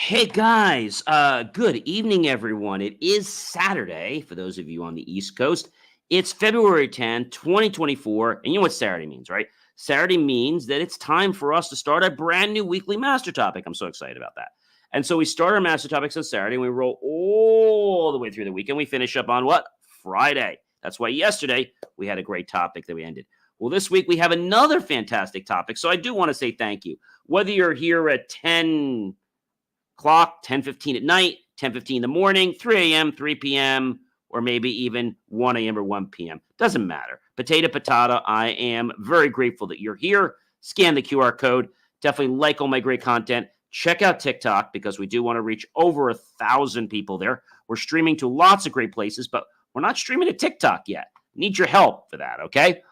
Hey guys, good evening, everyone. It is Saturday for those of you on the East Coast. It's February 10th, 2024. And you know what Saturday means, right? Saturday means that it's time for us to start a brand new weekly master topic. I'm so excited about that. And so we start our master topics on Saturday and we roll all the way through the week and we finish up on what? Friday. That's why yesterday we had a great topic that we ended. Well, this week we have another fantastic topic. So I do want to say thank you. Whether you're here at 10 o'clock, 10:15 at night, 10:15 in the morning, 3 a.m., 3 p.m., or maybe even 1 a.m. or 1 p.m. Doesn't matter. Potato, patata, I am very grateful that you're here. Scan the QR code. Definitely like all my great content. Check out TikTok because we do want to reach over 1,000 people there. We're streaming to lots of great places, but we're not streaming to TikTok yet. Need your help for that, okay?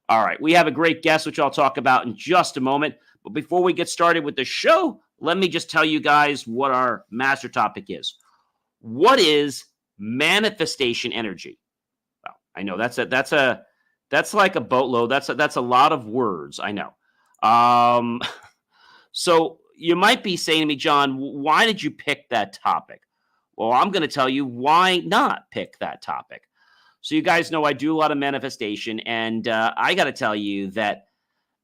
All right, we have a great guest, which I'll talk about in just a moment. But before we get started with the show, let me just tell you guys what our master topic is. What is manifestation energy? Well, I know that's like a boatload. That's a lot of words. I know. So you might be saying to me, John, why did you pick that topic? Well, I'm going to tell you why not pick that topic. So you guys know I do a lot of manifestation, and I got to tell you that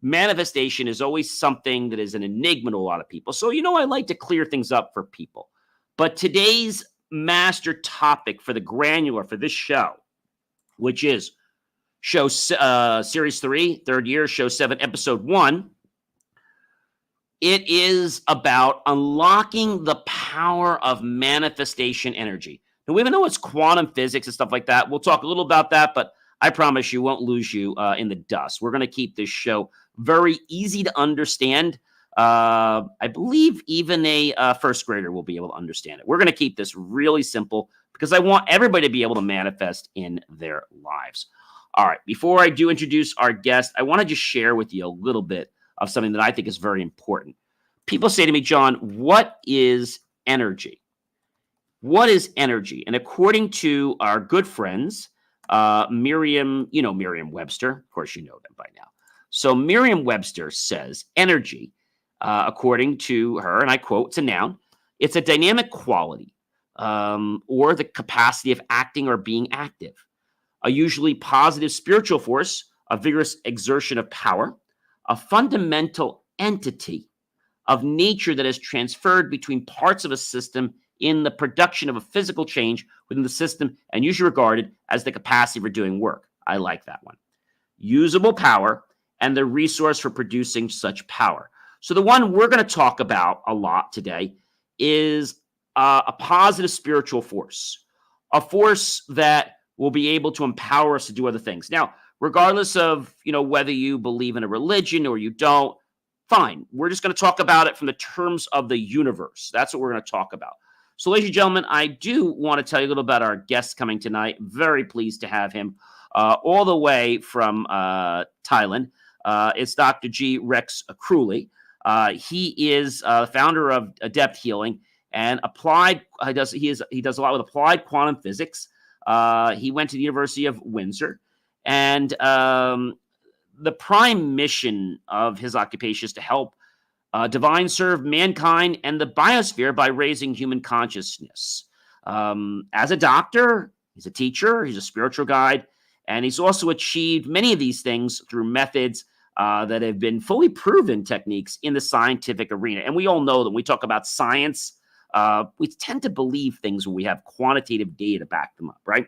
manifestation is always something that is an enigma to a lot of people. So, I like to clear things up for people. But today's master topic for the granular for this show, which is series 3, third year, show 7, episode 1, it is about unlocking the power of manifestation energy. Now, even though it's quantum physics and stuff like that, we'll talk a little about that, but I promise you won't lose you in the dust. We're going to keep this show very easy to understand. I believe even a first grader will be able to understand it. We're going to keep this really simple because I want everybody to be able to manifest in their lives. All right, before I do introduce our guest, I want to just share with you a little bit of something that I think is very important. People say to me, John, what is energy? What is energy? And according to our good friends, Merriam-Webster. Of course, you know them by now. So Merriam-Webster says energy, according to her, and I quote, it's a noun. It's a dynamic quality or the capacity of acting or being active, a usually positive spiritual force, a vigorous exertion of power, a fundamental entity of nature that is transferred between parts of a system in the production of a physical change within the system and usually regarded as the capacity for doing work. I like that one. Usable power and the resource for producing such power. So the one we're going to talk about a lot today is a positive spiritual force, a force that will be able to empower us to do other things. Now, regardless of, whether you believe in a religion or you don't, fine. We're just going to talk about it from the terms of the universe. That's what we're going to talk about. So, ladies and gentlemen, I do want to tell you a little about our guest coming tonight. Very pleased to have him all the way from Thailand. It's Dr. G. Rex Kruhly. He is founder of Adept Healing and applied. He does a lot with applied quantum physics. He went to the University of Windsor, and the prime mission of his occupation is to help divine serve mankind and the biosphere by raising human consciousness. As a doctor, he's a teacher, he's a spiritual guide, and he's also achieved many of these things through methods that have been fully proven techniques in the scientific arena. And we all know that when we talk about science, we tend to believe things when we have quantitative data to back them up, right?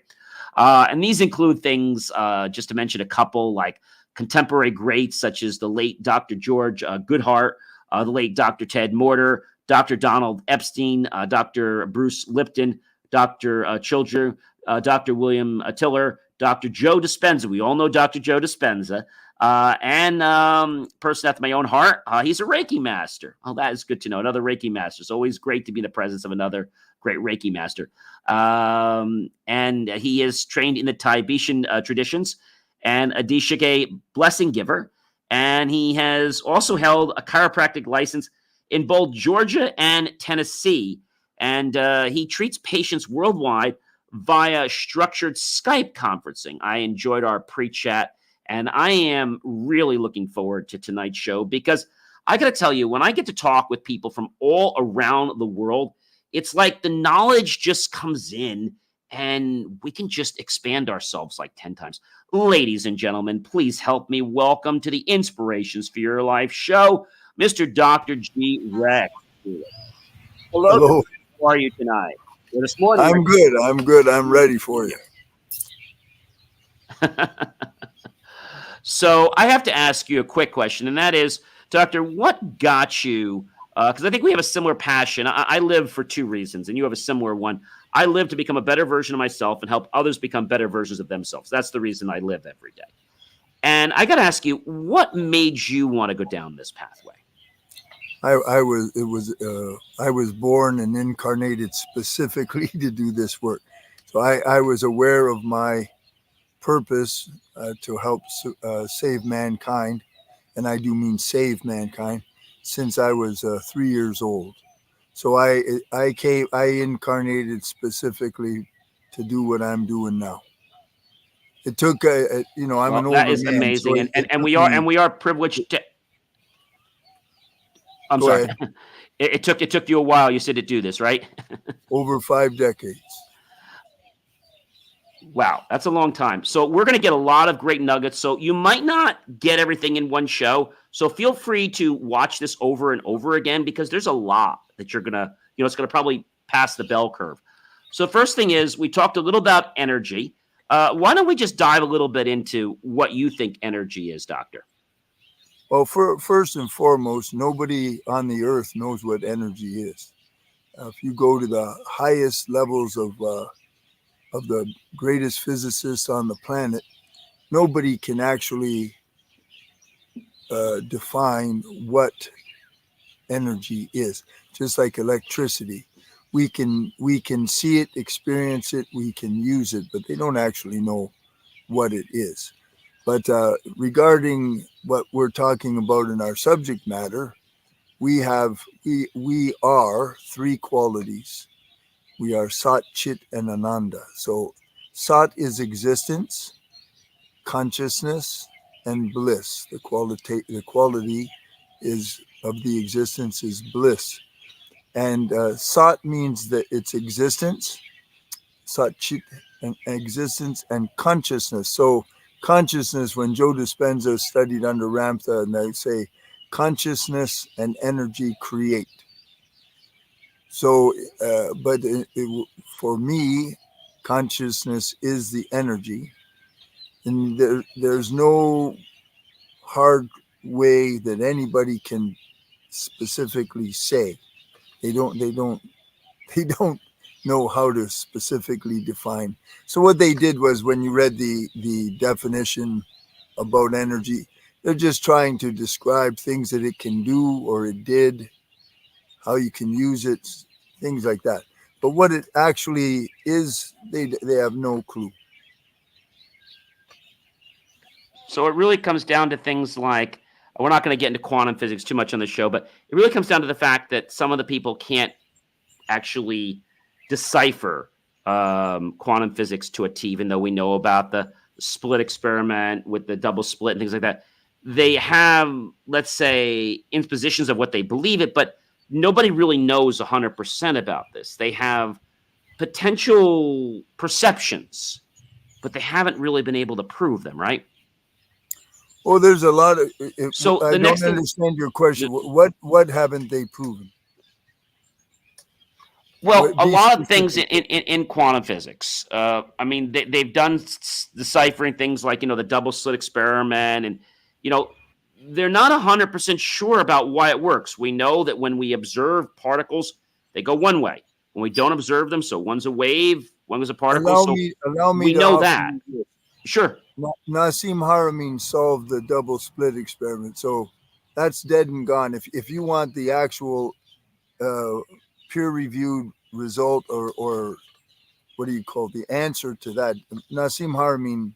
And these include things, just to mention a couple, like contemporary greats such as the late Dr. George Goodhart, the late Dr. Ted Morter, Dr. Donald Epstein, Dr. Bruce Lipton, Dr. Children, Dr. William Tiller, Dr. Joe Dispenza. We all know Dr. Joe Dispenza. And person after my own heart, he's a Reiki master. Oh, that is good to know. Another Reiki master. It's always great to be in the presence of another great Reiki master. And he is trained in the Tibetan traditions and a Dishike blessing giver. And he has also held a chiropractic license in both Georgia and Tennessee. And he treats patients worldwide via structured Skype conferencing. I enjoyed our pre-chat, and I am really looking forward to tonight's show because I got to tell you, when I get to talk with people from all around the world, it's like the knowledge just comes in and we can just expand ourselves like 10 times. Ladies and gentlemen, please help me welcome to the Inspirations for Your Life show, Mr. Dr. G. Rex. Hello, Hello. how are you tonight? Well, this morning. I'm good. I'm good. I'm ready for you. So I have to ask you a quick question, and that is, Doctor, what got you? Because I think we have a similar passion. I live for two reasons, and you have a similar one. I live to become a better version of myself and help others become better versions of themselves. That's the reason I live every day. And I got to ask you, what made you want to go down this pathway? I was born and incarnated specifically to do this work. So I was aware of my purpose to help save mankind, and I do mean save mankind, since I was 3 years old. So I incarnated specifically to do what I'm doing now. It took I'm an older That is man, amazing, so and we are privileged to. I'm Go sorry. ahead. It took you a while, you said, to do this, right? Over 5 decades. Wow, that's a long time. So we're going to get a lot of great nuggets. So you might not get everything in one show. So feel free to watch this over and over again, because there's a lot that you're going to, it's going to probably pass the bell curve. So first thing is, we talked a little about energy. Why don't we just dive a little bit into what you think energy is, Doctor? Well, first and foremost, nobody on the earth knows what energy is. If you go to the highest levels of the greatest physicists on the planet, nobody can actually define what energy is. Just like electricity, we can see it, experience it, we can use it, but they don't actually know what it is. But regarding what we're talking about in our subject matter, we are 3 qualities. We are Sat, Chit, and Ananda. So Sat is existence, consciousness, and bliss. The quality is of the existence is bliss. And Sat means that it's existence, Sat, Chit, and existence, and consciousness. So consciousness, when Joe Dispenza studied under Ramtha, and they say consciousness and energy create. So, but for me, consciousness is the energy, and there's no hard way that anybody can specifically say. They don't know how to specifically define. So what they did was, when you read the definition about energy, they're just trying to describe things that it can do or it did, how you can use it, things like that. But what it actually is, they have no clue. So it really comes down to things like, we're not going to get into quantum physics too much on the show, but it really comes down to the fact that some of the people can't actually decipher quantum physics to a T, even though we know about the split experiment with the double split and things like that. They have, let's say, impositions of what they believe it, but nobody really knows 100% about this. They have potential perceptions, but they haven't really been able to prove them, right? Oh, there's a lot of. So I don't understand your question. What haven't they proven? Well, a lot of things in quantum physics. I mean, they've done deciphering things like, the double slit experiment, and, they're not 100% sure about why it works. We know that when we observe particles, they go one way. When we don't observe them, so one's a wave, one was a particle. Allow me we to know that. Sure. Nassim Haramein solved the double split experiment, so that's dead and gone. If you want the actual peer-reviewed result, or what do you call it, the answer to that, Nassim Haramein,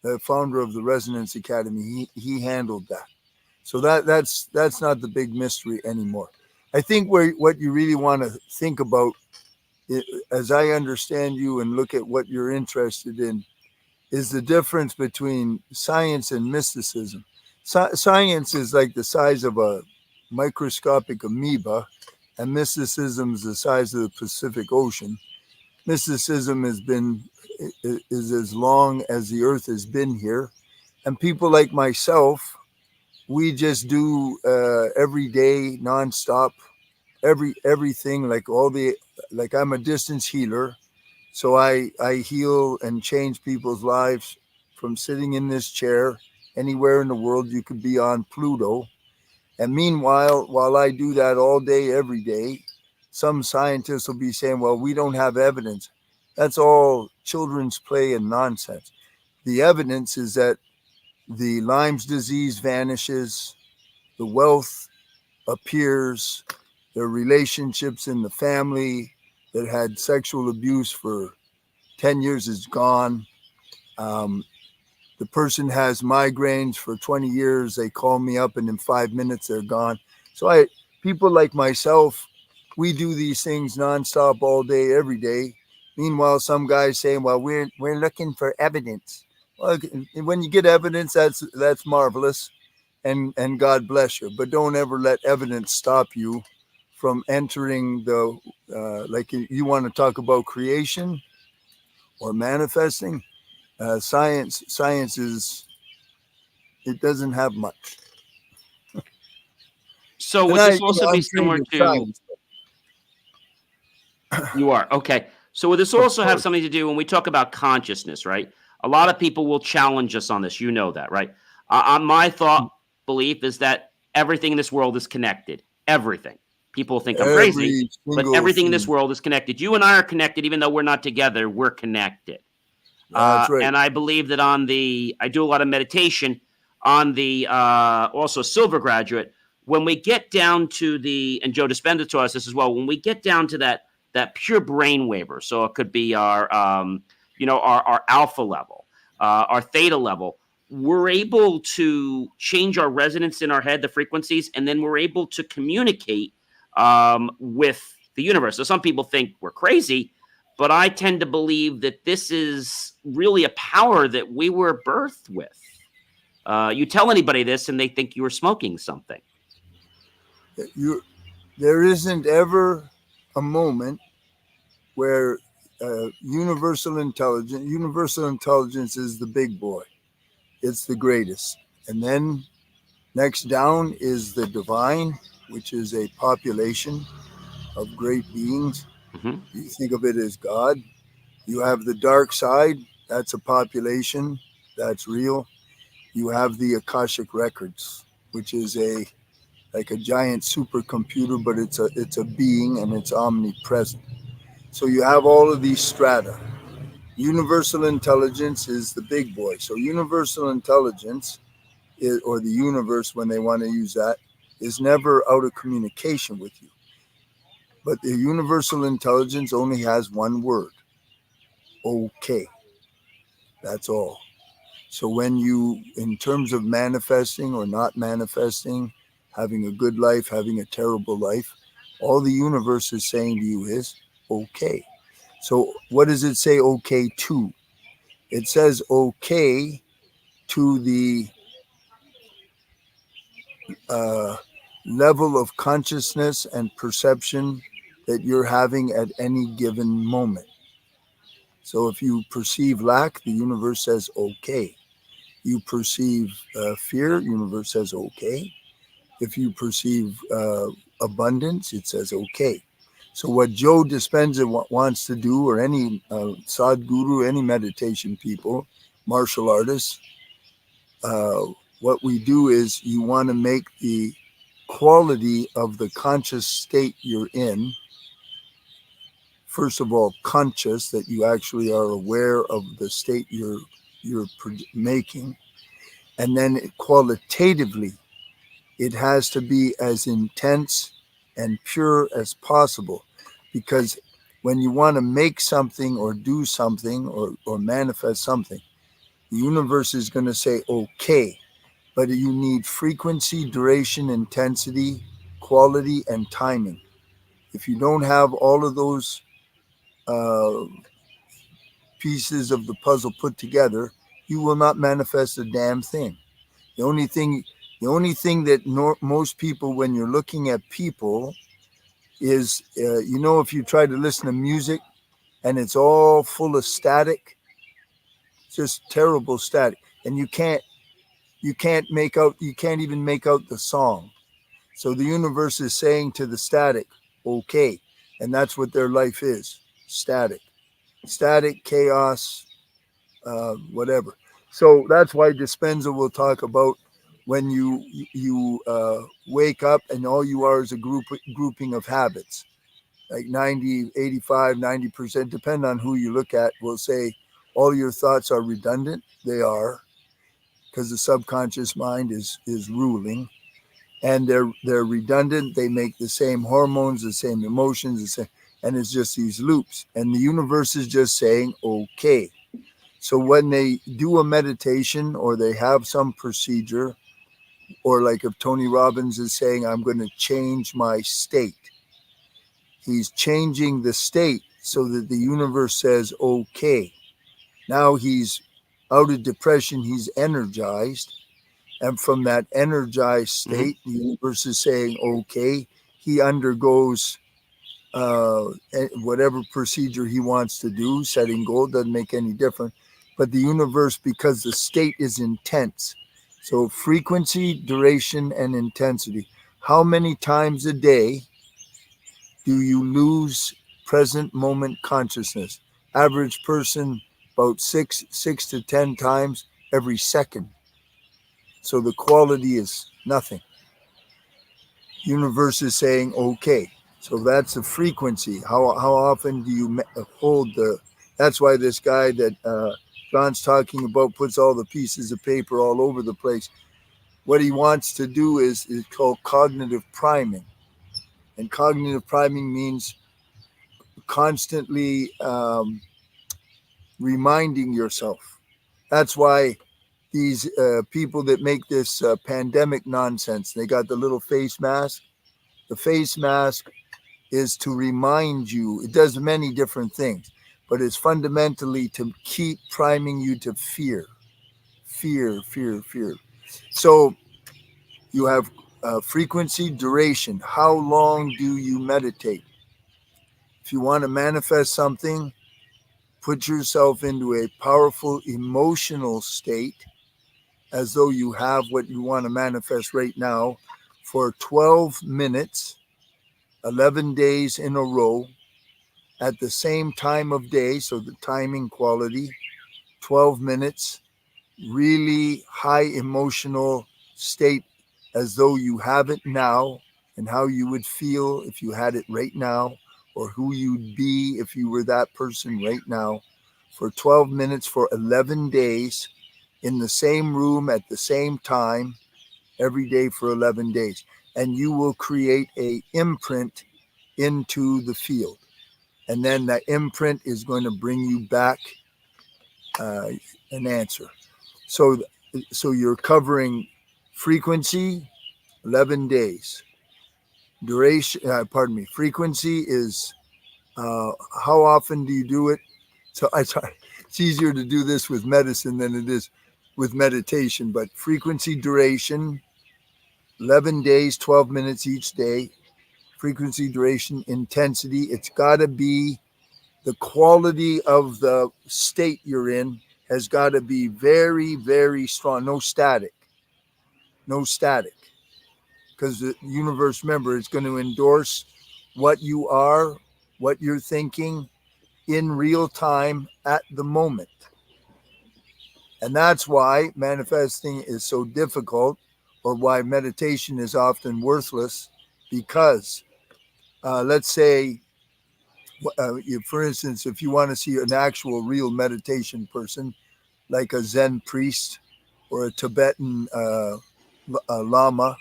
the founder of the Resonance Academy, he handled that. So that's not the big mystery anymore. I think what you really want to think about, as I understand you and look at what you're interested in, is the difference between science and mysticism. Science is like the size of a microscopic amoeba, and mysticism is the size of the Pacific Ocean. Mysticism is as long as the earth has been here. And people like myself, we just do every day, nonstop, everything, like I'm a distance healer. So I heal and change people's lives from sitting in this chair anywhere in the world. You could be on Pluto. And meanwhile, while I do that all day, every day, some scientists will be saying, well, we don't have evidence. That's all children's play and nonsense. The evidence is that the Lyme's disease vanishes, the wealth appears, the relationships in the family that had sexual abuse for 10 years is gone. Um, the person has migraines for 20 years. They call me up and in 5 minutes they're gone. So people like myself, we do these things nonstop all day, every day. Meanwhile, some guys saying, well, we're looking for evidence. Well, when you get evidence, that's marvelous. And God bless you. But don't ever let evidence stop you from entering the, like you want to talk about creation or manifesting. Science is, it doesn't have much. So And would this also be I'm trained similar in to science. you are okay? So would this Of also have course. something to do when we talk about consciousness, right? A lot of people will challenge us on this. You know that, right? My thought belief is that everything in this world is connected. Everything. People think I'm crazy, Every but single everything in this thing. world is connected. You and I are connected, even though we're not together. We're connected. That's right. And I believe that I do a lot of meditation on the also Silver Graduate. When we get down to and Joe Dispenza taught us this as well, when we get down to that pure brain waver, so it could be our alpha level, our theta level, we're able to change our resonance in our head, the frequencies, and then we're able to communicate with the universe. So some people think we're crazy, but I tend to believe that this is really a power that we were birthed with. You tell anybody this and they think you were smoking something. There isn't ever a moment where universal intelligence is the big boy. It's the greatest. And then next down is the divine, which is a population of great beings. Mm-hmm. You think of it as God. You have the dark side. That's a population. That's real. You have the Akashic records, which is like a giant supercomputer, but it's a being and it's omnipresent. So you have all of these strata. Universal intelligence is the big boy. So universal intelligence or the universe, when they want to use that, is never out of communication with you. But the universal intelligence only has one word: okay. That's all. So when you, in terms of manifesting or not manifesting, having a good life, having a terrible life, all the universe is saying to you is okay. So what does it say okay to? It says okay to the uh, level of consciousness and perception that you're having at any given moment. So if you perceive lack, the universe says okay. You perceive fear, universe says okay. If you perceive abundance, it says okay. So what Joe Dispenza wants to do, or any Sadhguru, any meditation people, martial artists, what we do is you want to make the quality of the conscious state you're in, first of all, conscious, that you actually are aware of the state you're making, and then qualitatively, it has to be as intense and pure as possible, because when you want to make something or do something or manifest something, the universe is going to say okay, but you need frequency, duration, intensity, quality, and timing. If you don't have all of those uh, pieces of the puzzle put together, you will not manifest a damn thing. The only thing that most people, when you're looking at people, is, if you try to listen to music and it's all full of static, just terrible static, and you can't even make out the song. So the universe is saying to the static, okay. And that's what their life is, static, chaos, whatever. So that's why Dispenza will talk about when you wake up and all you are is a grouping of habits. Like 90, 85, 90%, depending on who you look at, will say all your thoughts are redundant. They are, because the subconscious mind is ruling, and they're redundant. They make the same hormones, the same emotions, and it's just these loops. And the universe is just saying, okay. So when they do a meditation or they have some procedure, or like if Tony Robbins is saying, I'm going to change my state, he's changing the state so that the universe says, okay. Now he's out of depression, he's energized. And from that energized state, the universe is saying, okay, he undergoes whatever procedure he wants to do. Setting goal doesn't make any difference. But the universe, because the state is intense. So frequency, duration, and intensity. How many times a day do you lose present moment consciousness? Average person, about six to 10 times every second. So the quality is nothing. Universe is saying, okay. So that's the frequency. How often do you hold the, that's why this guy that John's talking about puts all the pieces of paper all over the place. What he wants to do is called cognitive priming. And cognitive priming means constantly reminding yourself. That's why these people that make this pandemic nonsense, they got the little face mask. The face mask is to remind you. It does many different things, but it's fundamentally to keep priming you to fear, fear, fear, fear. So you have frequency, duration. How long do you meditate? If you want to manifest something, put yourself into a powerful emotional state as though you have what you want to manifest right now for 12 minutes, 11 days in a row at the same time of day. So the timing quality, 12 minutes, really high emotional state as though you have it now, and how you would feel if you had it right now, or who you'd be if you were that person right now, for 12 minutes for 11 days in the same room at the same time every day for 11 days. And you will create a imprint into the field. And then that imprint is going to bring you back an answer. So, so you're covering frequency, 11 days. Duration, frequency is how often do you do it? So it's easier to do this with medicine than it is with meditation, but frequency, duration, 11 days, 12 minutes each day. Frequency, duration, intensity. It's got to be the quality of the state you're in has got to be very, very strong. No static. No static. Because the universe, remember, is going to endorse what you are, what you're thinking in real time at the moment. And that's why manifesting is so difficult, or why meditation is often worthless, because let's say, for instance, if you want to see an actual real meditation person, like a Zen priest or a Tibetan lama,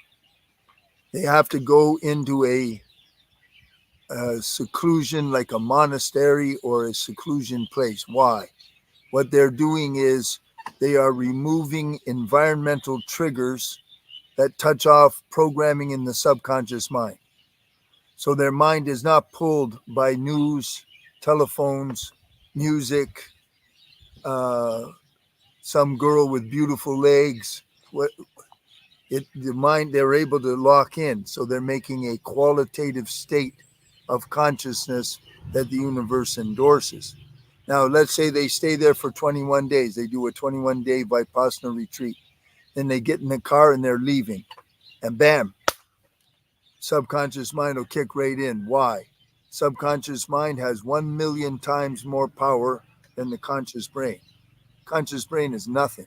they have to go into a seclusion, like a monastery or a seclusion place. Why? What they're doing is they are removing environmental triggers that touch off programming in the subconscious mind. So their mind is not pulled by news, telephones, music, some girl with beautiful legs. The mind, they're able to lock in. So they're making a qualitative state of consciousness that the universe endorses. Now, let's say they stay there for 21 days. They do a 21-day Vipassana retreat. Then they get in the car and they're leaving. And bam, subconscious mind will kick right in. Why? Subconscious mind has 1 million times more power than the conscious brain. Conscious brain is nothing.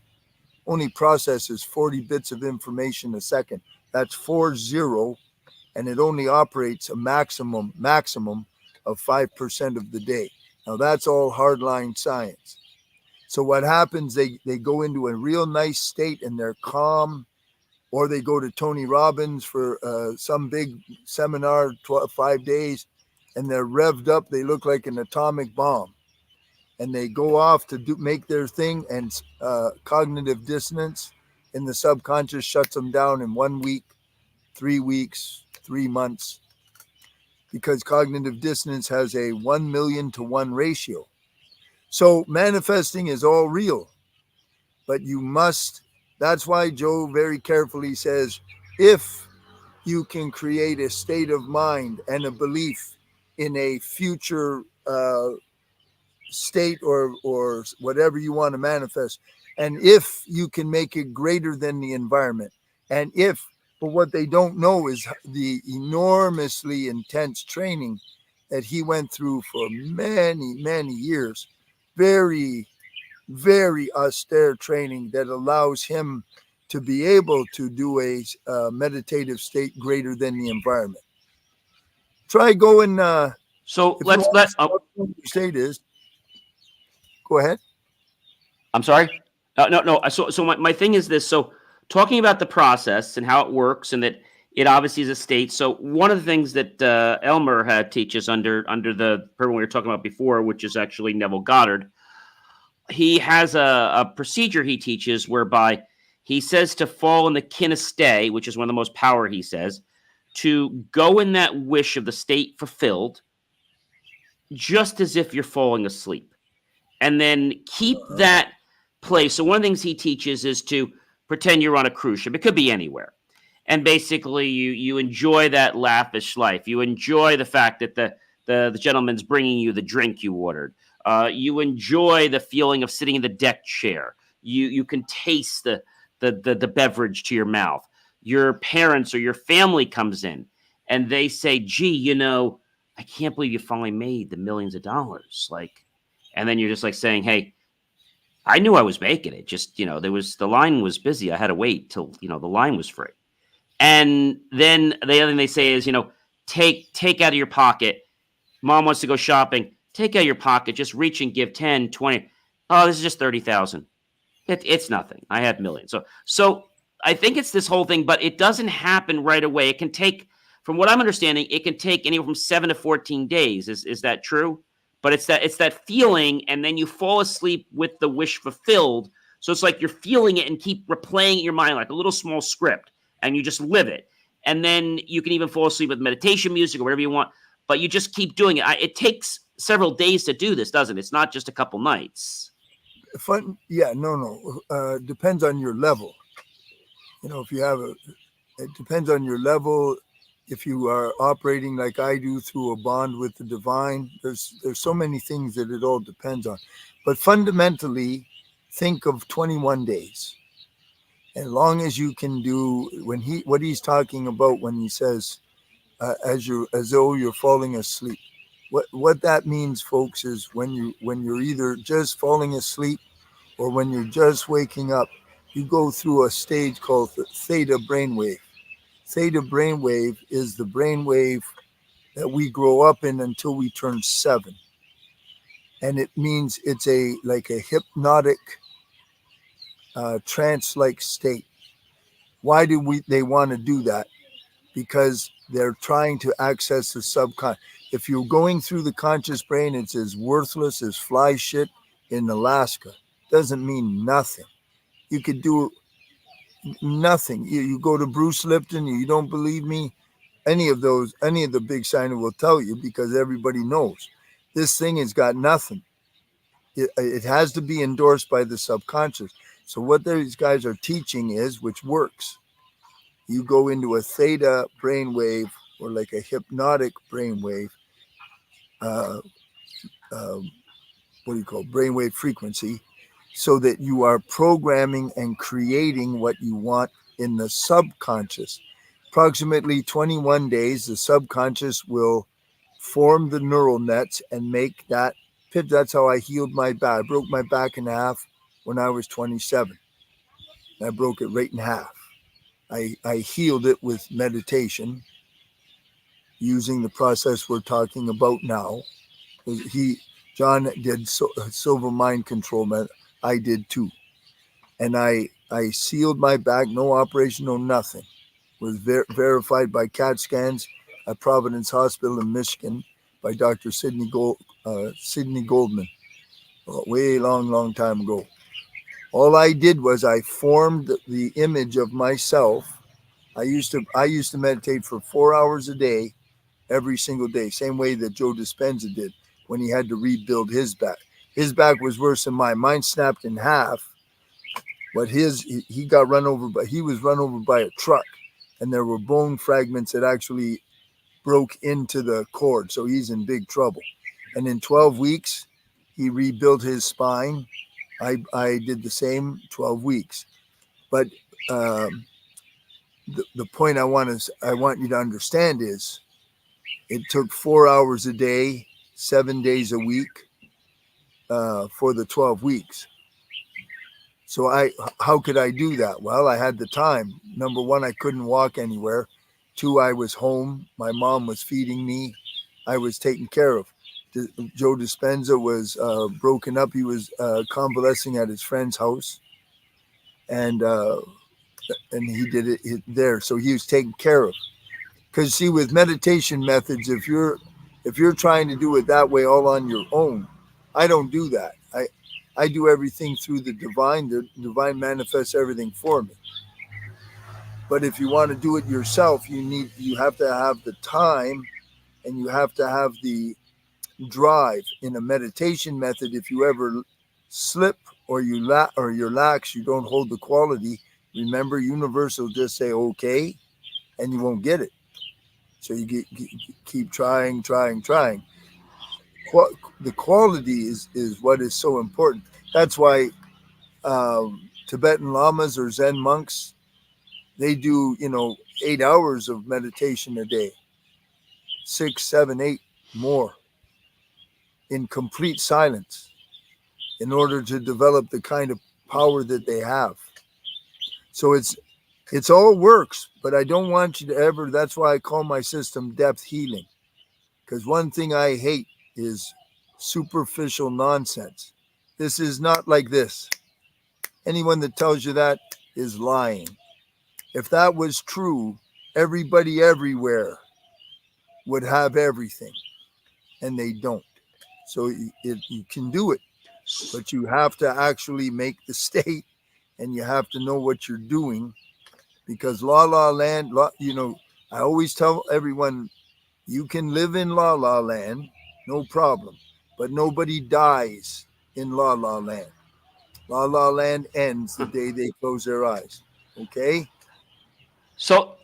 Only processes 40 bits of information a second. That's 40, and it only operates a maximum of 5% of the day. Now that's all hardline science. So what happens, they go into a real nice state and they're calm, or they go to Tony Robbins for some big seminar, 5 days, and they're revved up. They look like an atomic bomb. And they go off to make their thing, and cognitive dissonance in the subconscious shuts them down in 1 week, 3 weeks, 3 months, because cognitive dissonance has a 1 million to 1 ratio. So manifesting is all real, but you must, that's why Joe very carefully says, if you can create a state of mind and a belief in a future state or whatever you want to manifest, and if you can make it greater than the environment, and if, but what they don't know is the enormously intense training that he went through for many years, very, very austere training that allows him to be able to do a meditative state greater than the environment. Try going. So let's let. Your state is. Go ahead. I'm sorry. No. So my thing is this. So talking about the process and how it works, and that it obviously is a state. So one of the things that Elmer had teaches under the program we were talking about before, which is actually Neville Goddard, he has a procedure he teaches whereby he says to fall in the kinestay, which is one of the most power, he says, to go in that wish of the state fulfilled, just as if you're falling asleep. And then keep that place. So one of the things he teaches is to pretend you're on a cruise ship. It could be anywhere. And basically you enjoy that lavish life. You enjoy the fact that the gentleman's bringing you the drink you ordered. You enjoy the feeling of sitting in the deck chair. You can taste the beverage to your mouth. Your parents or your family comes in and they say, gee, I can't believe you finally made the millions of dollars. And then you're just saying, hey, I knew I was making it. Just, the line was busy. I had to wait till, the line was free. And then the other thing they say is, take out of your pocket. Mom wants to go shopping. Take out of your pocket. Just reach and give 10, 20. Oh, this is just 30,000. It's nothing. I had millions. So I think it's this whole thing, but it doesn't happen right away. It can take, from what I'm understanding, it can take anywhere from 7 to 14 days. Is that true? But it's that feeling, and then you fall asleep with the wish fulfilled. So it's like you're feeling it and keep replaying it in your mind like a little small script, and you just live it. And then you can even fall asleep with meditation music or whatever you want, but you just keep doing it. It takes several days to do this, doesn't it? It's not just a couple nights. Fun, yeah, no. Depends on your level. If you have it depends on your level. If you are operating like I do through a bond with the divine, there's so many things that it all depends on. But fundamentally, think of 21 days. As long as you can do what he's talking about when he says as though you're falling asleep. What that means, folks, is when you're either just falling asleep or when you're just waking up, you go through a stage called the theta brainwave. Theta brainwave is the brainwave that we grow up in until we turn 7. And it means it's like a hypnotic, trance-like state. Why do they want to do that? Because they're trying to access the subconscious. If you're going through the conscious brain, it's as worthless as fly shit in Alaska. Doesn't mean nothing. You could do nothing. You go to Bruce Lipton, you don't believe me, any of the big signers will tell you, because everybody knows this thing has got nothing. It has to be endorsed by the subconscious. So what these guys are teaching is, which works, you go into a theta brainwave or like a hypnotic brainwave, uh, uh, what do you call brainwave frequency, so that you are programming and creating what you want in the subconscious. Approximately 21 days, the subconscious will form the neural nets and make that pit. That's how I healed my back. I broke my back in half when I was 27. I broke it right in half. I healed it with meditation using the process we're talking about now. John did silver mind control. I did too. And I sealed my back, no operation, no nothing. Was verified by CAT scans at Providence Hospital in Michigan by Dr. Sidney Goldman, way long time ago. All I did was I formed the image of myself. I used to meditate for 4 hours a day, every single day, same way that Joe Dispenza did when he had to rebuild his back. His back was worse than mine. Mine snapped in half, but he got run over by he was run over by a truck, and there were bone fragments that actually broke into the cord. So he's in big trouble. And in 12 weeks, he rebuilt his spine. I did the same 12 weeks. But the point I want you to understand is it took 4 hours a day, 7 days a week for the 12 weeks. So how could I do that? Well, I had the time. Number one, I couldn't walk anywhere. Two, I was home. My mom was feeding me. I was taken care of. Joe Dispenza was broken up. He was convalescing at his friend's house, and he did it there. So he was taken care of. Because see, with meditation methods, if you're trying to do it that way all on your own, I don't do that. I do everything through the divine. The divine manifests everything for me. But if you want to do it yourself, you have to have the time, and you have to have the drive. In a meditation method, if you ever slip or you're lax, you don't hold the quality. Remember, universe will just say okay, and you won't get it. So you keep trying. The quality is what is so important. That's why Tibetan lamas or Zen monks, they do 8 hours of meditation a day, 6, 7, 8 more, in complete silence, in order to develop the kind of power that they have. So it's all works, but I don't want you to ever. That's why I call my system depth healing, because one thing I hate is superficial nonsense. This is not like this. Anyone that tells you that is lying. If that was true, everybody everywhere would have everything, and they don't. So you can do it, but you have to actually make the state, and you have to know what you're doing, because la land, I always tell everyone, you can live in la land, no problem, but nobody dies in la land. La land ends the day they close their eyes. Okay? So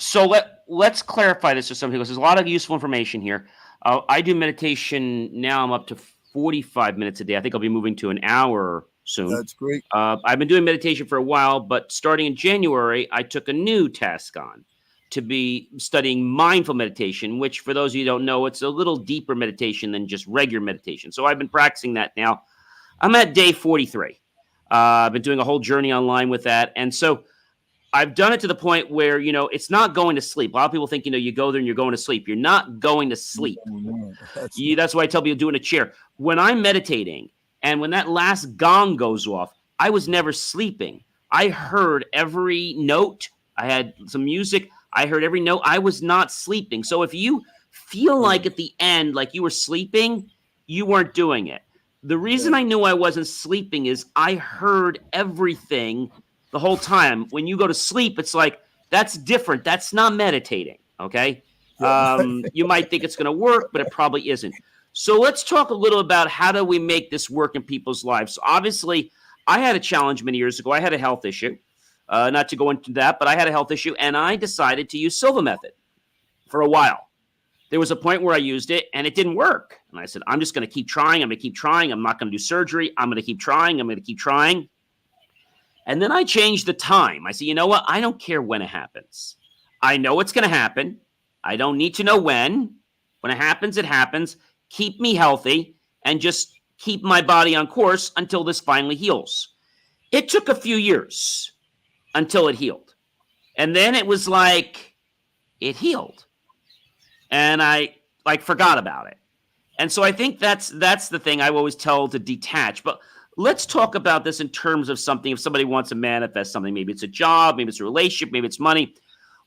let's clarify this for some people. There's a lot of useful information here. I do meditation now. I'm up to 45 minutes a day. I think I'll be moving to an hour soon. That's great. I've been doing meditation for a while, but starting in January, I took a new task on to be studying mindful meditation, which for those of you who don't know, it's a little deeper meditation than just regular meditation. So I've been practicing that now. I'm at day 43. I've been doing a whole journey online with that. And so I've done it to the point where, it's not going to sleep. A lot of people think, you go there and you're going to sleep. You're not going to sleep. That's why I tell people do it in a chair. When I'm meditating and when that last gong goes off, I was never sleeping. I heard every note. I had some music. I heard every note. I was not sleeping. So if you feel like at the end, like you were sleeping, you weren't doing it. The reason I knew I wasn't sleeping is I heard everything the whole time. When you go to sleep, it's like, that's different. That's not meditating, okay? You might think it's going to work, but it probably isn't. So let's talk a little about how do we make this work in people's lives. So obviously, I had a challenge many years ago. I had a health issue. Not to go into that, but I had a health issue, and I decided to use Silva method for a while. there was a point where I used it and it didn't work. And I said, I'm just going to keep trying. I'm going to keep trying. I'm not going to do surgery. I'm going to keep trying. I'm going to keep trying. And then I changed the time. I said, you know what? I don't care when it happens. I know it's going to happen. I don't need to know when. When it happens, it happens. Keep me healthy and just keep my body on course until this finally heals. It took a few years until it healed. And then it was like, it healed. And I forgot about it. And so I think that's the thing I always tell to detach. But let's talk about this in terms of something. If somebody wants to manifest something, maybe it's a job, maybe it's a relationship, maybe it's money.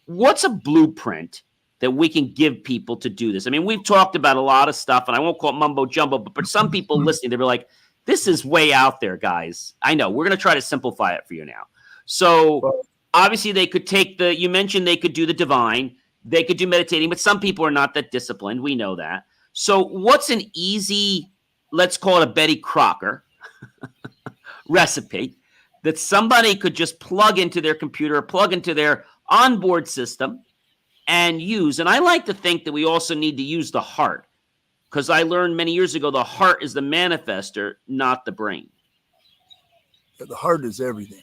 What's a blueprint that we can give people to do this? I mean, we've talked about a lot of stuff, and I won't call it mumbo jumbo, but for some people listening, they'll be like, this is way out there, guys. I know. We're going to try to simplify it for you now. So obviously they could take you mentioned they could do the divine. They could do meditating, but some people are not that disciplined. We know that. So what's an easy, let's call it a Betty Crocker recipe that somebody could just plug into their computer, plug into their onboard system and use? And I like to think that we also need to use the heart, because I learned many years ago the heart is the manifester, not the brain. The heart is everything.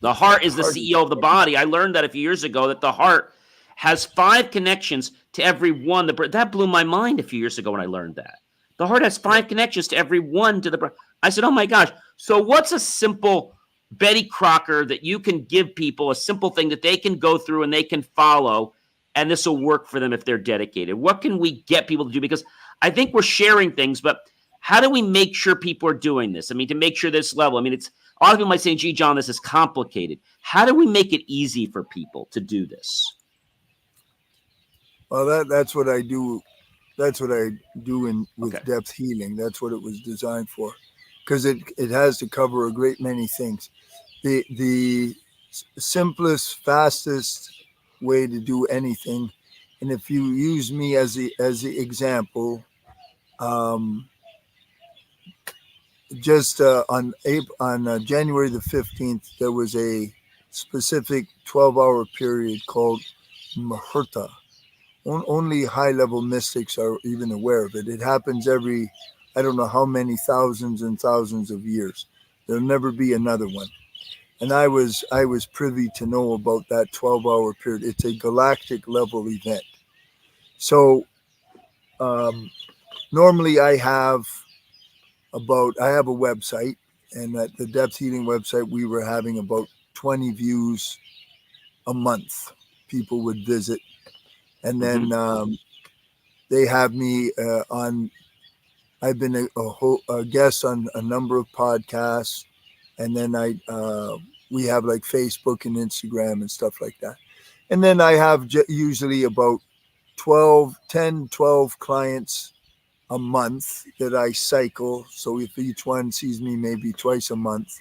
The heart is the CEO of the body. I learned that a few years ago, that the heart has 5 connections to every one. That blew my mind a few years ago when I learned that. The heart has 5 connections to every one to the brain. I said, oh my gosh. So what's a simple Betty Crocker that you can give people, a simple thing that they can go through and they can follow, and this will work for them if they're dedicated? What can we get people to do? Because I think we're sharing things, but how do we make sure people are doing this? I mean, to make sure this level, I mean, a lot of people might say, gee, John, this is complicated. How do we make it easy for people to do this? Well, that's what I do. That's what I do with depth healing. That's what it was designed for, because it has to cover a great many things. The simplest, fastest way to do anything, and if you use me as the example, just on January the 15th, there was a specific 12-hour period called Muhurta. Only high-level mystics are even aware of it. It happens every, I don't know how many thousands and thousands of years. There'll never be another one. And I was privy to know about that 12-hour period. It's a galactic level event. So normally I have a website, and at the Depth Healing website, we were having about 20 views a month. People would visit. And then they have me on. I've been a guest on a number of podcasts, and then we have like Facebook and Instagram and stuff like that. And then I have usually about 12 clients a month that I cycle. So if each one sees me maybe twice a month,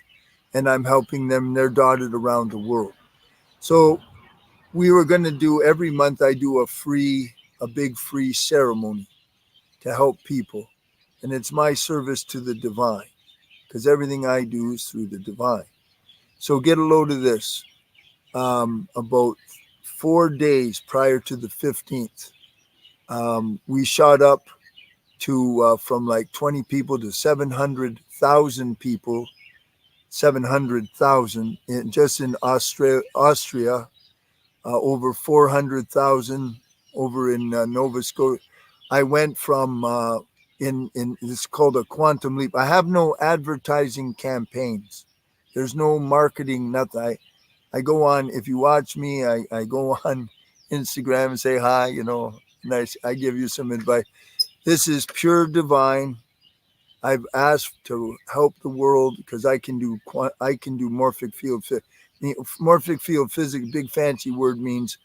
and I'm helping them, they're dotted around the world. So we were going to do every month. I do a big free ceremony to help people. And it's my service to the divine, because everything I do is through the divine. So get a load of this. About 4 days prior to the 15th, we shot up to from like 20 people to 700,000 people, 700,000 just in Austria. Over 400,000 over in Nova Scotia. I went from it's called a quantum leap. I have no advertising campaigns. There's no marketing, nothing. I go on, if you watch me, I go on Instagram and say hi, and I give you some advice. This is pure divine. I've asked to help the world because I can do morphic field physics. Morphic field physics, big fancy word, means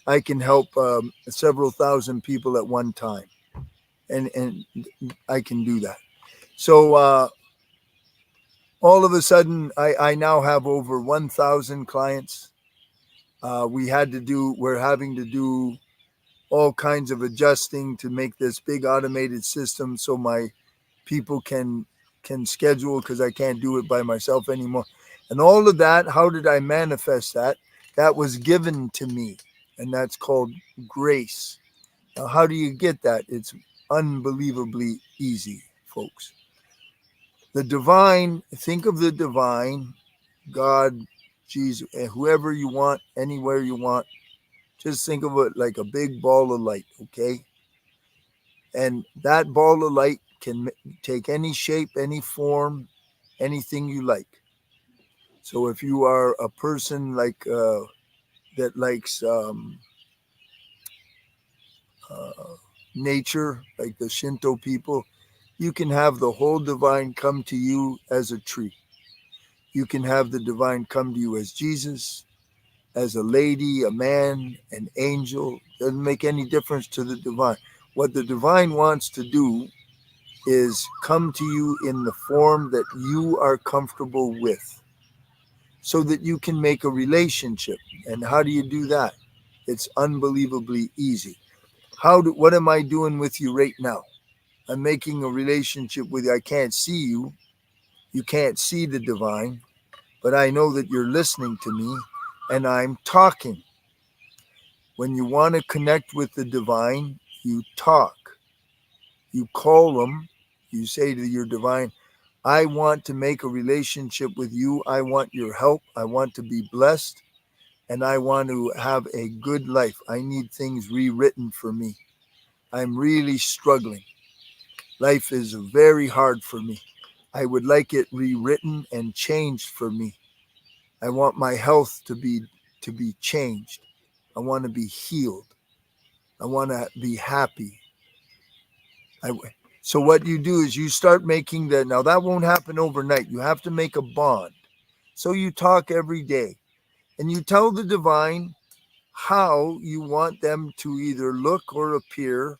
I can help several thousand people at one time, and I can do that. So all of a sudden, I now have over 1,000 clients. We're having to do all kinds of adjusting to make this big automated system so my people can schedule, because I can't do it by myself anymore. And all of that, how did I manifest that? That was given to me, and that's called grace. Now, how do you get that? It's unbelievably easy, folks. The divine, think of the divine, God, Jesus, whoever you want, anywhere you want. Just think of it like a big ball of light, okay? And that ball of light can take any shape, any form, anything you like. So if you are a person like that likes uh, nature, like the Shinto people, you can have the whole divine come to you as a tree. You can have the divine come to you as Jesus, as a lady, a man, an angel. Doesn't make any difference to the divine. What the divine wants to do is come to you in the form that you are comfortable with so that you can make a relationship. And how do you do that? It's unbelievably easy. What am I doing with you right now? I'm making a relationship with you. I can't see you. You can't see the divine, but I know that you're listening to me and I'm talking. When you want to connect with the divine, you talk. You call them. You say to your divine, I want to make a relationship with you. I want your help. I want to be blessed. And I want to have a good life. I need things rewritten for me. I'm really struggling. Life is very hard for me. I would like it rewritten and changed for me. I want my health to be changed. I want to be healed. I want to be happy. I, so what you do is you start making that. Now that won't happen overnight. You have to make a bond. So you talk every day and you tell the divine how you want them to either look or appear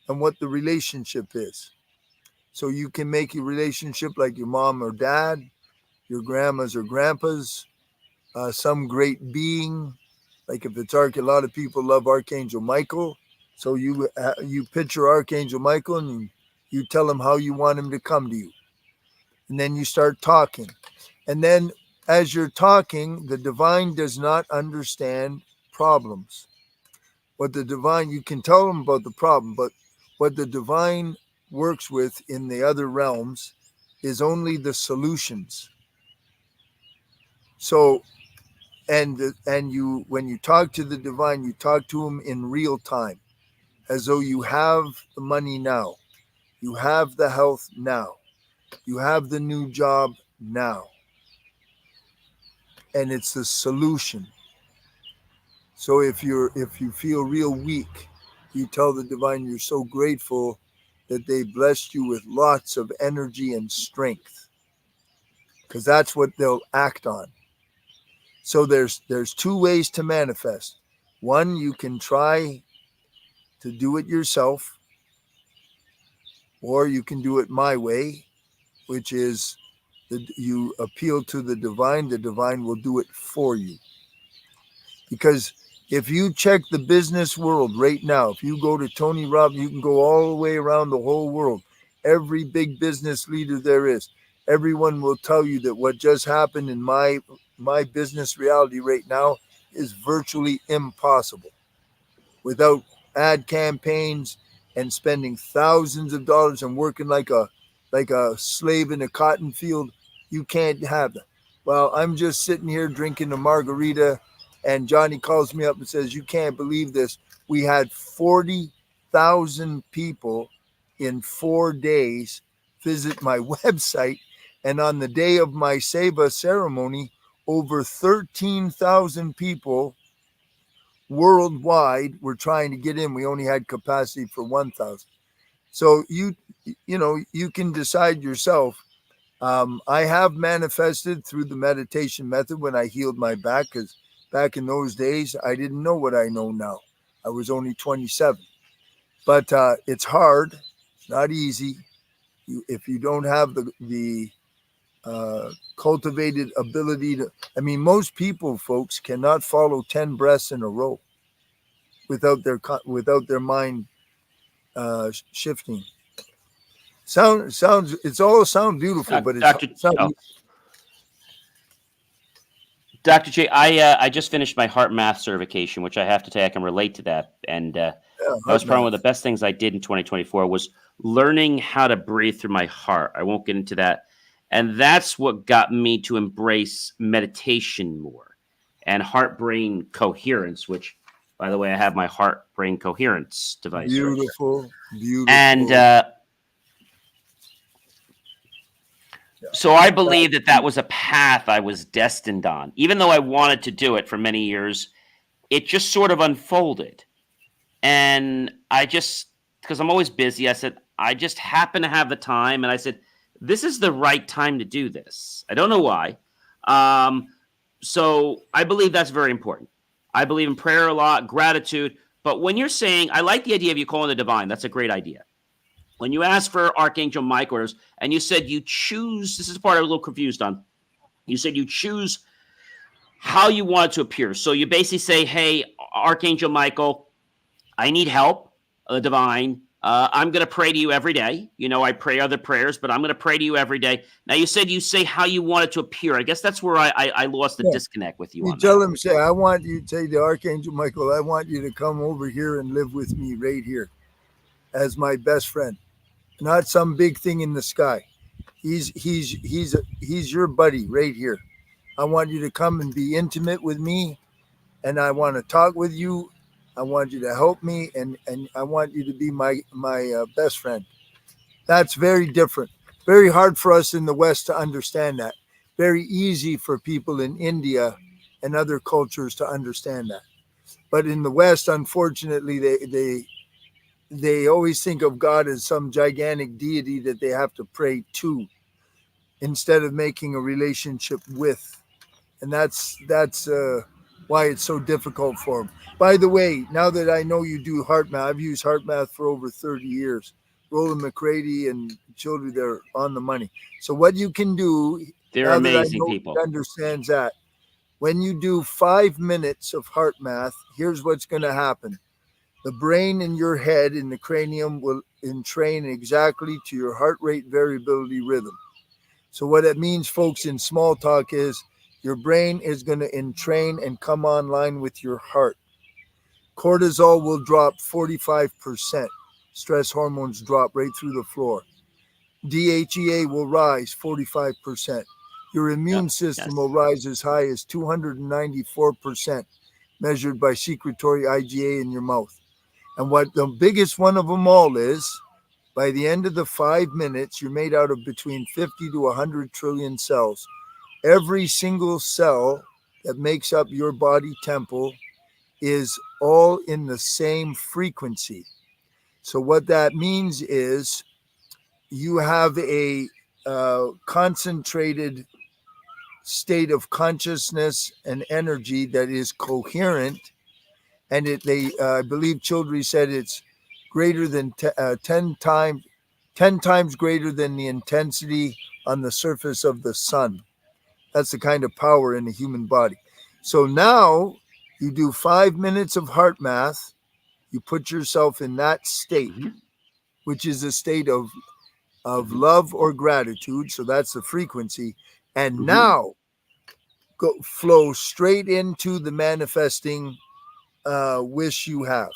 and what the relationship is. So you can make a relationship like your mom or dad, your grandmas or grandpas, some great being. Like if it's a lot of people love Archangel Michael. So you picture Archangel Michael and you tell him how you want him to come to you. And then you start talking. And then as you're talking, the divine does not understand problems. What the divine, you can tell them about the problem, but what the divine works with in the other realms is only the solutions. So, and you, when you talk to the divine, you talk to him in real time, as though you have the money now, you have the health now, you have the new job now, and it's the solution. So if you feel real weak, you tell the divine you're so grateful that they blessed you with lots of energy and strength, because that's what they'll act on. So there's two ways to manifest. One, you can try to do it yourself, or you can do it my way, which is you appeal to the divine will do it for you. Because if you check the business world right now, if you go to Tony Robbins, you can go all the way around the whole world. Every big business leader there is, everyone will tell you that what just happened in my business reality right now is virtually impossible. Without ad campaigns and spending thousands of dollars and working like a slave in a cotton field, you can't have that. Well, I'm just sitting here drinking a margarita, and Johnny calls me up and says, "You can't believe this. We had 40,000 people in 4 days visit my website, and on the day of my Seva ceremony, over 13,000 people worldwide were trying to get in. We only had capacity for 1,000. So you can decide yourself. I have manifested through the meditation method when I healed my back, because back in those days I didn't know what I know now. I was only 27. But it's hard, not easy. If you don't have the cultivated ability to, I mean, most people, folks, cannot follow 10 breaths in a row without their mind shifting. Sounds it's all sound beautiful, but Dr. it's not. Oh, Dr. J, I just finished my heart math certification, which I have to say I can relate to that. And that was heart probably one math. of the best things I did in 2024 was learning how to breathe through my heart. I won't get into that. And that's what got me to embrace meditation more and heart brain coherence, which, by the way, I have my heart brain coherence device right here. Beautiful, And beautiful. so I believe that that was a path I was destined on. Even though I wanted to do it for many years, it just sort of unfolded. And I just, because I'm always busy, I said, I just happen to have the time. And I said, this is the right time to do this. I don't know why. So I believe that's very important. I believe in prayer a lot, gratitude. But when you're saying, I like the idea of you calling the divine, that's a great idea. When you ask for Archangel Michael, and you said you choose, this is the part I'm a little confused on. You said you choose how you want it to appear. So you basically say, hey, Archangel Michael, I need help, divine. I'm going to pray to you every day. You know, I pray other prayers, but I'm going to pray to you every day. Now, you said you say how you want it to appear. I guess that's where I lost the disconnect with you You on tell that. him, say, I want you to say to Archangel Michael, I want you to come over here and live with me right here as my best friend. Not some big thing in the sky. He's your buddy right here. I want you to come and be intimate with me, and I want to talk with you. I want you to help me, and I want you to be my best friend. That's very different. Very hard for us in the West to understand that. Very easy for people in India and other cultures to understand that. But in the West, unfortunately, they always think of God as some gigantic deity that they have to pray to instead of making a relationship with. And that's why it's so difficult for them. By the way, now that I know you do heart math, I've used heart math for over 30 years. Roland McCready and children, they're on the money. So what you can do, They're now that I amazing know people. he understands that, when you do 5 minutes of heart math, here's what's going to happen. The brain in your head, in the cranium, will entrain exactly to your heart rate variability rhythm. So what it means, folks, in small talk is your brain is going to entrain and come online with your heart. Cortisol will drop 45%. Stress hormones drop right through the floor. DHEA will rise 45%. Your immune system will rise as high as 294%, measured by secretory IgA in your mouth. And what the biggest one of them all is, by the end of the 5 minutes, you're made out of between 50 to 100 trillion cells. Every single cell that makes up your body temple is all in the same frequency. So what that means is you have a concentrated state of consciousness and energy that is coherent, and I believe Childrey said it's greater than 10 times greater than the intensity on the surface of the sun. That's the kind of power in the human body. So now you do 5 minutes of heart math. You put yourself in that state, which is a state of love or gratitude. So that's the frequency. And now flow straight into the manifesting wish you have.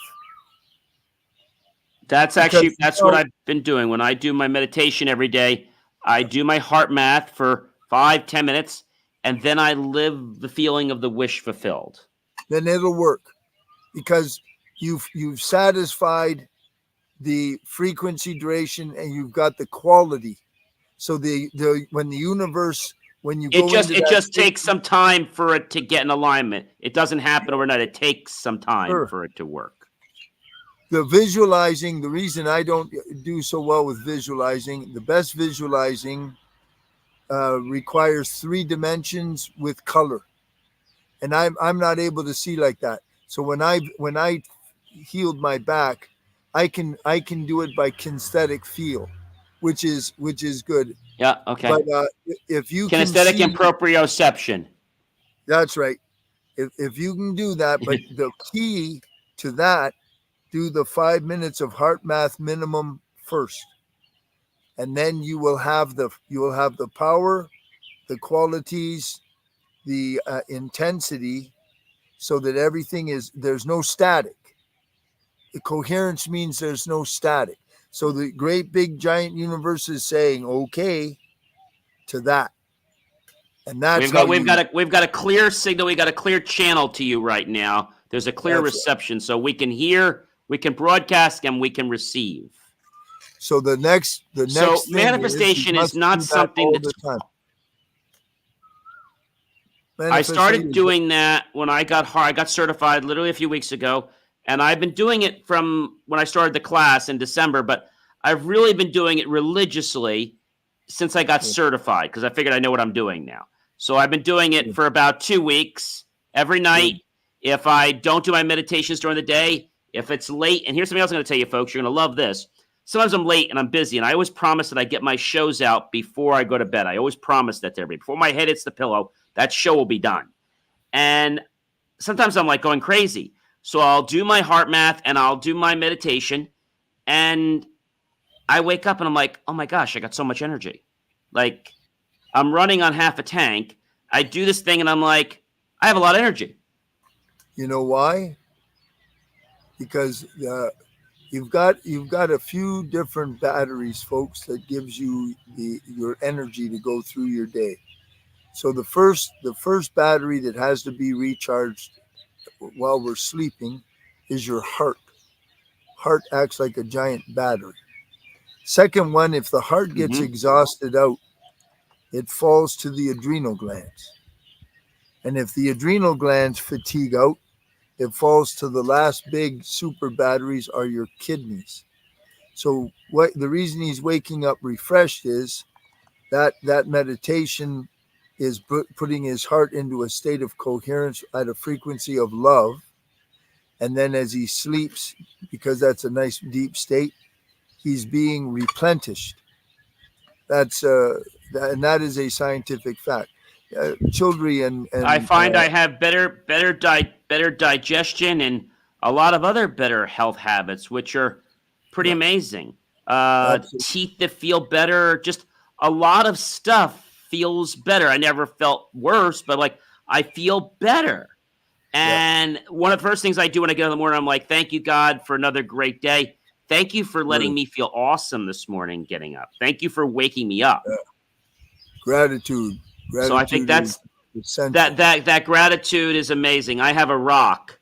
That's what I've been doing. When I do my meditation every day, I do my heart math for 5-10 minutes, and then I live the feeling of the wish fulfilled. Then it'll work because you've satisfied the frequency, duration, and you've got the quality. So when the universe, when you go into it just takes some time for it to get in alignment. It doesn't happen overnight. It takes some time for it to work. The visualizing, the reason I don't do so well with visualizing, the best visualizing requires 3 dimensions with color, and I'm not able to see like that. So when I healed my back, I can do it by kinesthetic feel, which is good. Yeah. Okay. But if you kinesthetic can see, and proprioception. that's right. If you can do that, but the key to that, do the 5 minutes of heart math minimum first, and then you will have the power, the qualities, the intensity, so that everything is, there's no static. coherence means there's no static. So the great big giant universe is saying okay to that. And that's we've got a clear signal, we got a clear channel to you right now. There's a clear reception, so we can hear, we can broadcast, and we can receive. So the next thing manifestation is not something that's time. I started doing that when I got certified literally a few weeks ago, and I've been doing it from when I started the class in December, but I've really been doing it religiously since I got certified because I figured I know what I'm doing now. So I've been doing it for about 2 weeks every night. If I don't do my meditations during the day, if it's late, and here's something else I'm going to tell you, folks, you're going to love this. Sometimes I'm late and I'm busy, and I always promise that I get my shows out before I go to bed. I always promise that to everybody. Before my head hits the pillow, that show will be done. And sometimes I'm like going crazy. So I'll do my heart math and I'll do my meditation, and I wake up and I'm like, oh my gosh, I got so much energy. Like, I'm running on half a tank. I do this thing and I'm like, I have a lot of energy. You know why? Because you've got a few different batteries, folks, that gives you your energy to go through your day. So the first battery that has to be recharged while we're sleeping is your heart. Heart acts like a giant battery. Second one, if the heart gets exhausted out, it falls to the adrenal glands. And if the adrenal glands fatigue out, it falls to the last big super batteries are your kidneys. So the reason he's waking up refreshed is that meditation is putting his heart into a state of coherence at a frequency of love. And then as he sleeps, because that's a nice deep state, he's being replenished. And that is a scientific fact. Children and I find I have better digestion and a lot of other better health habits, which are pretty amazing. Teeth that feel better, just a lot of stuff feels better. I never felt worse, but like I feel better. And one of the first things I do when I get in the morning, I'm like, thank you, God, for another great day. Thank you for letting me feel awesome this morning getting up. Thank you for waking me up. Gratitude. So I think that gratitude is amazing. I have a rock,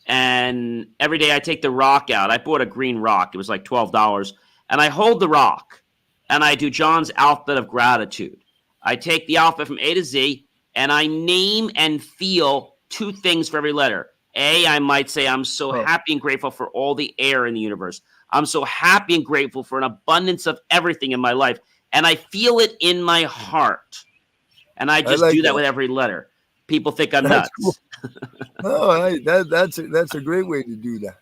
and every day I take the rock out. I bought a green rock. It was like $12. And I hold the rock, and I do John's alphabet of gratitude. I take the alphabet from A to Z, and I name and feel 2 things for every letter. A, I might say, I'm so happy and grateful for all the air in the universe. I'm so happy and grateful for an abundance of everything in my life. And I feel it in my heart. And I just do that with every letter. People think I'm nuts. Cool. No, that's a great way to do that.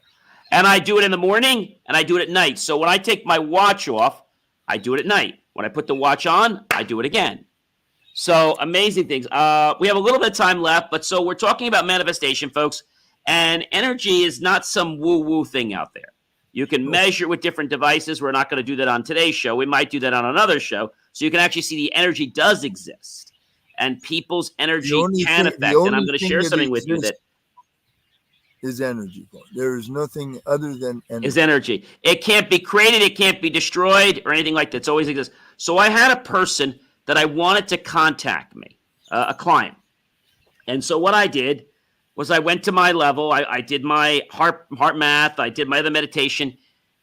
And I do it in the morning and I do it at night. So when I take my watch off, I do it at night. When I put the watch on, I do it again. So amazing things. We have a little bit of time left, but so we're talking about manifestation, folks. And energy is not some woo-woo thing out there. You can measure it with different devices. We're not going to do that on today's show. We might do that on another show. So you can actually see the energy does exist. And people's energy can affect. And I'm going to share something with you that is energy. There is nothing other than energy. Is energy. It can't be created. It can't be destroyed or anything like that. It's always exists. So I had a person that I wanted to contact me, a client. And so what I did was I went to my level. I did my heart math. I did my other meditation.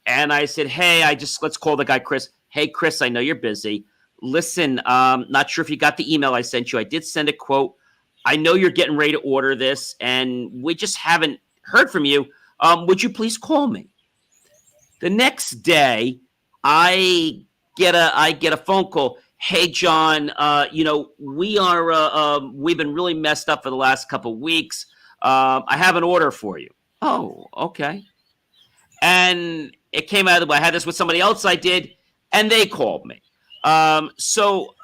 And I said, hey, let's call the guy Chris. Hey, Chris, I know you're busy. Listen, not sure if you got the email I sent you. I did send a quote. I know you're getting ready to order this, and we just haven't heard from you. Would you please call me? The next day, I get a phone call. Hey, John, we've been really messed up for the last couple of weeks. I have an order for you. Oh, okay. And it came out of the way. I had this with somebody else I did, and they called me. So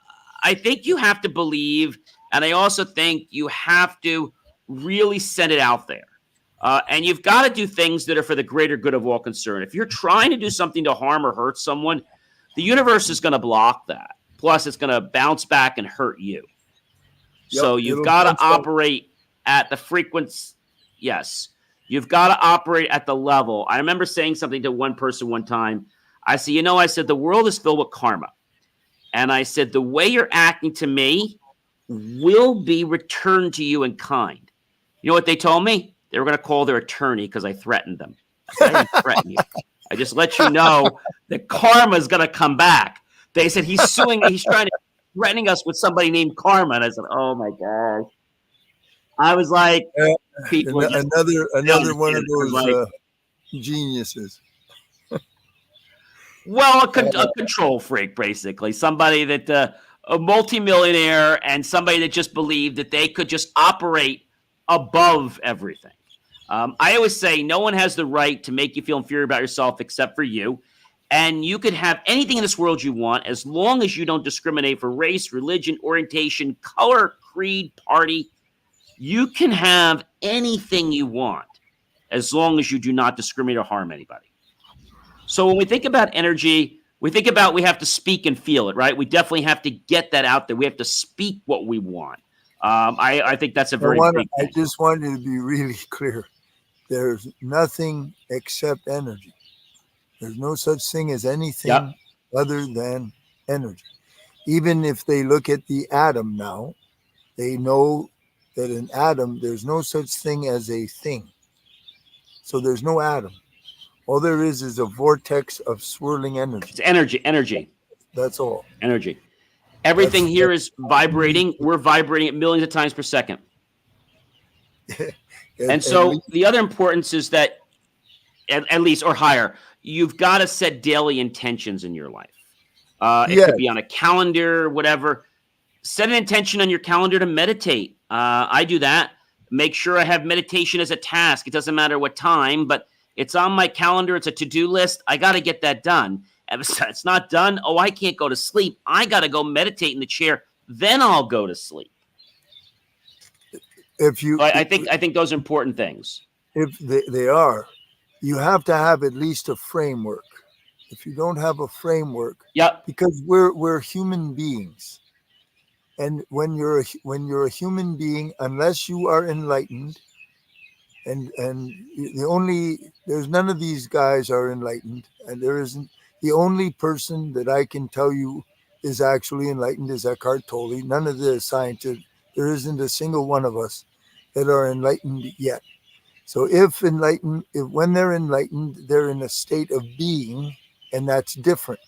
I think you have to believe, and I also think you have to really send it out there. And you've got to do things that are for the greater good of all concerned. If you're trying to do something to harm or hurt someone, the universe is going to block that. Plus, it's going to bounce back and hurt you. Yep, so you've got to operate at the frequency. Yes. You've got to operate at the level. I remember saying something to one person one time. I said, I said, the world is filled with karma. And I said, the way you're acting to me will be returned to you in kind. You know what they told me? They were going to call their attorney because I threatened them. I said, I didn't threaten you. I just let you know that karma is going to come back. They said, he's suing, he's threatening us with somebody named Karma. And I said, oh my gosh. I was like, people another one of those geniuses. Well, a control freak, basically. Somebody that a multimillionaire and somebody that just believed that they could just operate above everything. I always say no one has the right to make you feel inferior about yourself except for you. And you could have anything in this world you want as long as you don't discriminate for race, religion, orientation, color, creed, party. You can have anything you want as long as you do not discriminate or harm anybody. So when we think about energy, we think about we have to speak and feel it, right? We definitely have to get that out there. We have to speak what we want. I think that's a very big thing. I just wanted to be really clear. There's nothing except energy. There's no such thing as anything other than energy. Even if they look at the atom now, they know that an atom, there's no such thing as a thing. So there's no atom. All there is a vortex of swirling energy. It's energy. That's all. Energy. Everything here is vibrating. We're vibrating at millions of times per second. And so the other importance is that, at least, or higher, you've got to set daily intentions in your life. It could be on a calendar, whatever. Set an intention on your calendar to meditate. I do that. Make sure I have meditation as a task. It doesn't matter what time, but it's on my calendar. It's a to-do list. I got to get that done. If it's not done, I can't go to sleep. I got to go meditate in the chair. Then I'll go to sleep. I think those are important things. If they are, you have to have at least a framework. If you don't have a framework, because we're human beings, and when you're a human being, unless you are enlightened, and there's none of these guys are enlightened, and there isn't. The only person that I can tell you is actually enlightened is Eckhart Tolle. None of the scientists, there isn't a single one of us that are enlightened yet. So when they're enlightened, they're in a state of being, and that's different.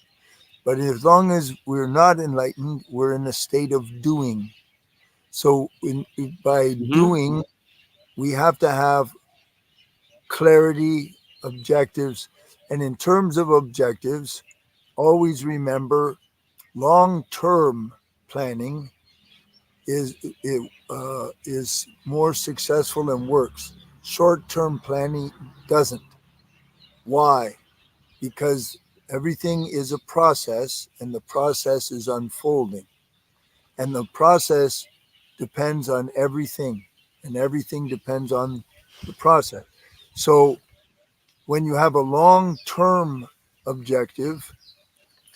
But as long as we're not enlightened, we're in a state of doing. So by doing, we have to have clarity, objectives. And in terms of objectives, always remember long-term planning is more successful and works. Short-term planning doesn't. Why? Because everything is a process, and the process is unfolding. And the process depends on everything, and everything depends on the process. So when you have a long-term objective,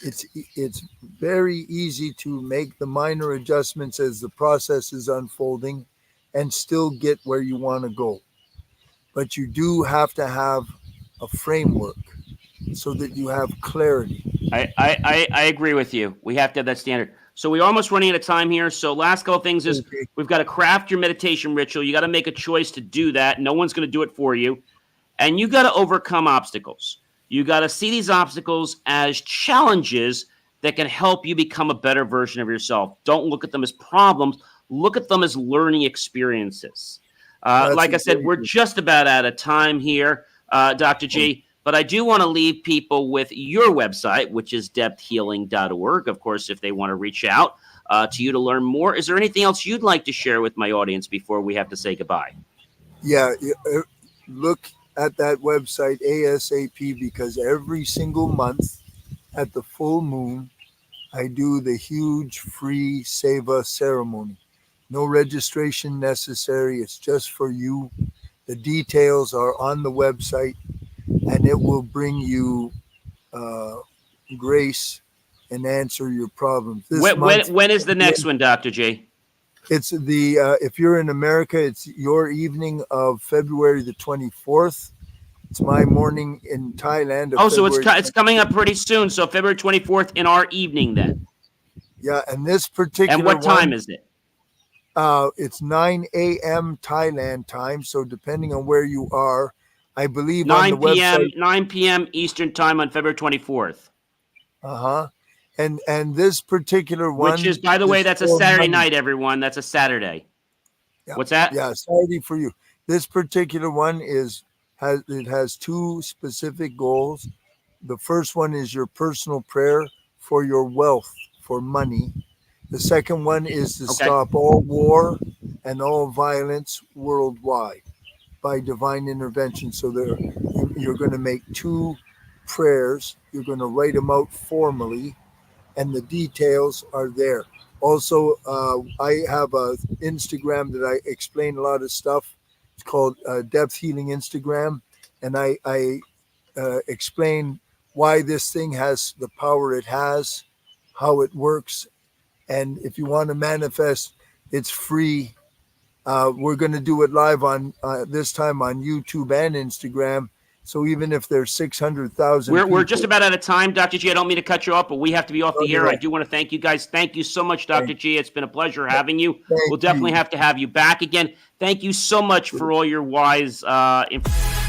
it's very easy to make the minor adjustments as the process is unfolding and still get where you want to go. But you do have to have a framework so that you have clarity. I agree with you. We have to have that standard. So we're almost running out of time here. So last couple of things is we've got to craft your meditation ritual. You got to make a choice to do that. No one's going to do it for you. And you got to overcome obstacles. You got to see these obstacles as challenges that can help you become a better version of yourself. Don't look at them as problems. Look at them as learning experiences. Like I said, we're just about out of time here, Dr. G. But I do want to leave people with your website, which is depthhealing.org. Of course, if they want to reach out to you to learn more. Is there anything else you'd like to share with my audience before we have to say goodbye? Yeah, look at that website ASAP, because every single month at the full moon, I do the huge free Seva ceremony. No registration necessary. It's just for you. The details are on the website, and it will bring you grace and answer your problems. When is the next one, Dr. J? It's the if you're in America, it's your evening of February the 24th. It's my morning in Thailand of Oh, so February. it's coming up pretty soon. So February 24th in our evening then. Yeah, and this And particular what time one, is it? it's 9 a.m. Thailand time. So depending on where you are, I believe on the 9 p.m. website. 9 p.m. Eastern time on February 24th, Uh-huh. And this particular which is, one by the way, is that's a for Saturday money. night, everyone. That's a Saturday. Yeah, What's that? yeah. Sorry for you. This particular one has two specific goals. The first one is your personal prayer for your wealth, for money. The second one is to Okay. stop all war and all violence worldwide by divine intervention. So you're going to make two prayers. You're going to write them out formally, and the details are there. Also, I have a Instagram that I explain a lot of stuff. It's called Depth Healing Instagram, and I explain why this thing has the power it has, how it works, and if you want to manifest, it's free. We're going to do it live on this time on YouTube and Instagram. So even if there's 600,000 We're just people, about out of time, Dr. G. I don't mean to cut you off, but we have to be off no, the no, air. I no. do want to thank you guys. Thank you so much, Dr. Thank, G. It's been a pleasure having you. thank We'll definitely you. have to have you back again. Thank you so much for all your wise information.